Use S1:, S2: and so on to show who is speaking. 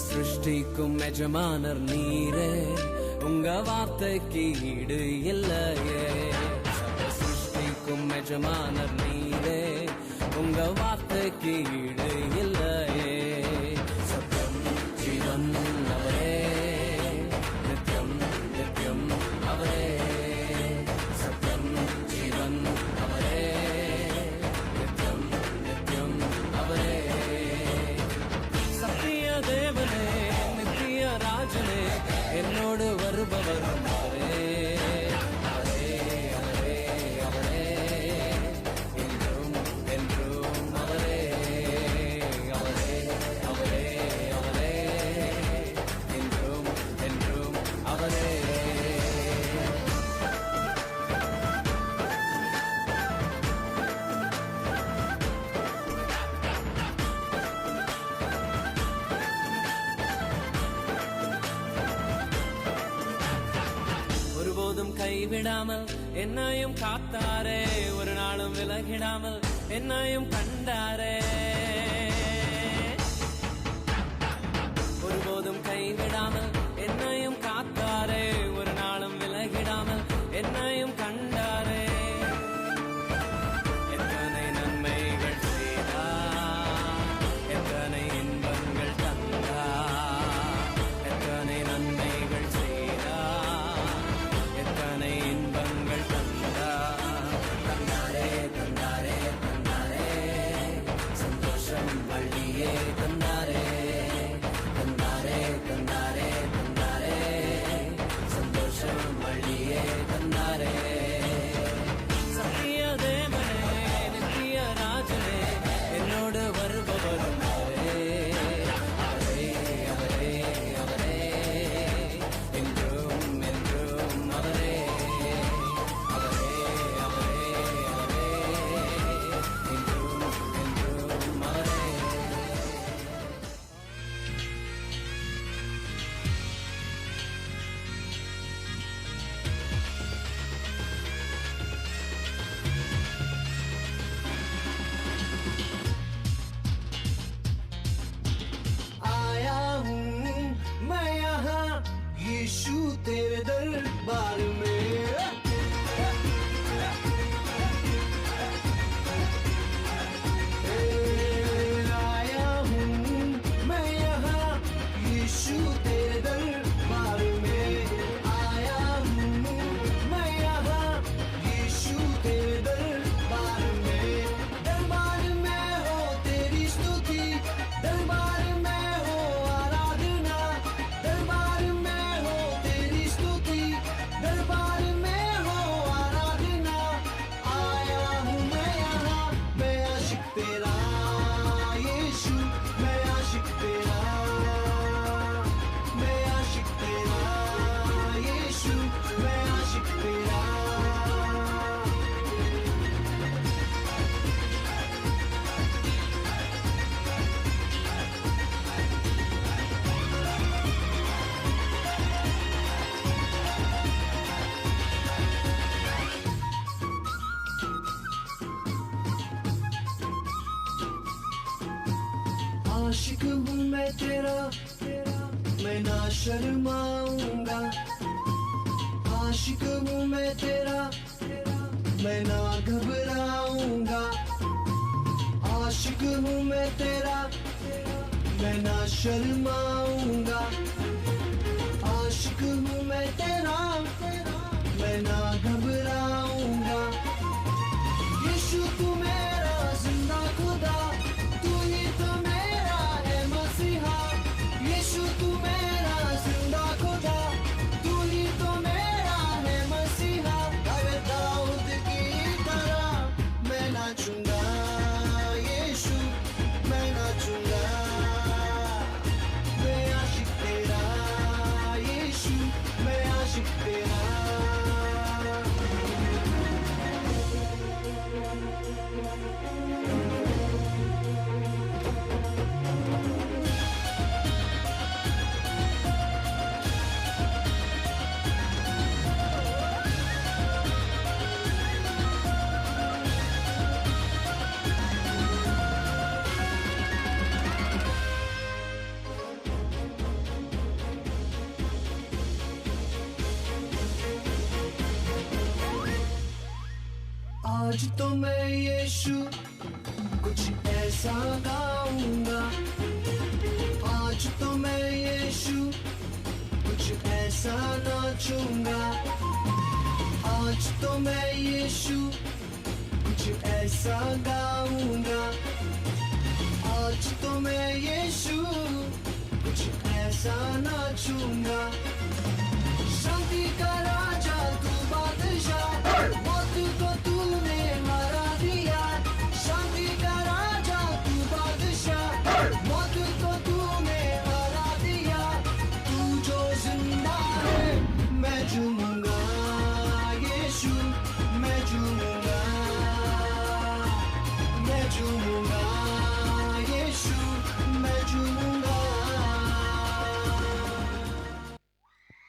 S1: சிருஷ்டிக்கும் எஜமானர் நீரே, உங்க வார்த்தைக்கு ஈடு இல்லையே. சர்வ சிருஷ்டிக்கும் எஜமானர் நீரே, உங்க வார்த்தைக்கு ஈடு இல்லையே. சத்யம் ஜீவன் அவரே, நித்யம் நித்யம் அவரே. சத்யம் ஜீவன் அவரே, நித்யம் நித்யம் அவரே. சத்திய தேவனே, நித்திய ராஜனே, என்னோடு வருபவர் அவரே, அவரே, அவரே, அவரே. என்றும் என்றும் அவரே, அவரே, அவரே, அவரே. என்றும் என்றும் அவரே. ஒருபோதும் கைவிடாமல் என்னையும் காத்தாரே, ஒரு நாளும் விலகிடாமல் என்னையும் கண்டாரே. ஒருபோதும் கைவிடாமல் என்னையும் காத்தாரே, ஒரு நாளும் விலகிடாமல் என்னையும் கண்டாரே. எத்தனை நன்மைகள் செய்தார், எத்தனை இன்பங்கள் தந்தார். எத்தனை நன்மைகள் செய்தார், எத்தனை இன்பங்கள் தந்தார். தந்தாரே தந்தாரே தந்தாரே, சந்தோஷம் வள்ளியே தந்தாரே. தந்தாரே தந்தாரே தந்தாரே, சந்தோஷம் வள்ளியே தந்தாரே. சத்திய தேவனே, நித்திய ராஜனே, என்னோடு வருபவரும் அவரே, அவரே, அவரே, அவரே. என்றும் என்றும் அவரே, அவரே, அவரே, அவரே. என்றும் என்றும் அவரே.
S2: आया हूँ मैं यहाँ यीशु तेरे दरबार में। आया हूँ मैं यहाँ यीशु तेरे दरबार में। आया हूँ मैं यहाँ यीशु तेरे दरबार में। दरबार में हो तेरी स्तुति, दरबार में हो आराधना। दरबार में हो तेरी स्तुति, दरबार में हो आराधना। आया हूँ मैं यहाँ, मैं आशिक तेरा यीशु, मैं आशिक तेरा, मैं आशिक तेरा यीशु, मैं आशिक तेरा। आशिक हूँ मैं तेरा, मैं ना शर्माऊंगा। आशिक हूँ मैं तेरा, मैं ना घबराऊंगा। आशिक हूँ मैं तेरा, मैं ना शर्माऊंगा। आशिक हूँ मैं तेरा, मैं ना घबराऊंगा। यीशु तू मेरा जिंदा खुदा, तू ही तो मेरा है मसीहा। यीशु तू मेरा जिंदा खुदा, तू ही तो मेरा है मसीहा। अरे दाऊद की तरह मैं नाचूंगा यीशु, मैं नाचूंगा। मैं आशिक तेरा आज तो मैं यीशु कुछ ऐसा गाऊंगा, आज तो मैं यीशु कुछ ऐसा नाचूंगा, आज तो मैं यीशु कुछ ऐसा गाऊंगा, आज तो मैं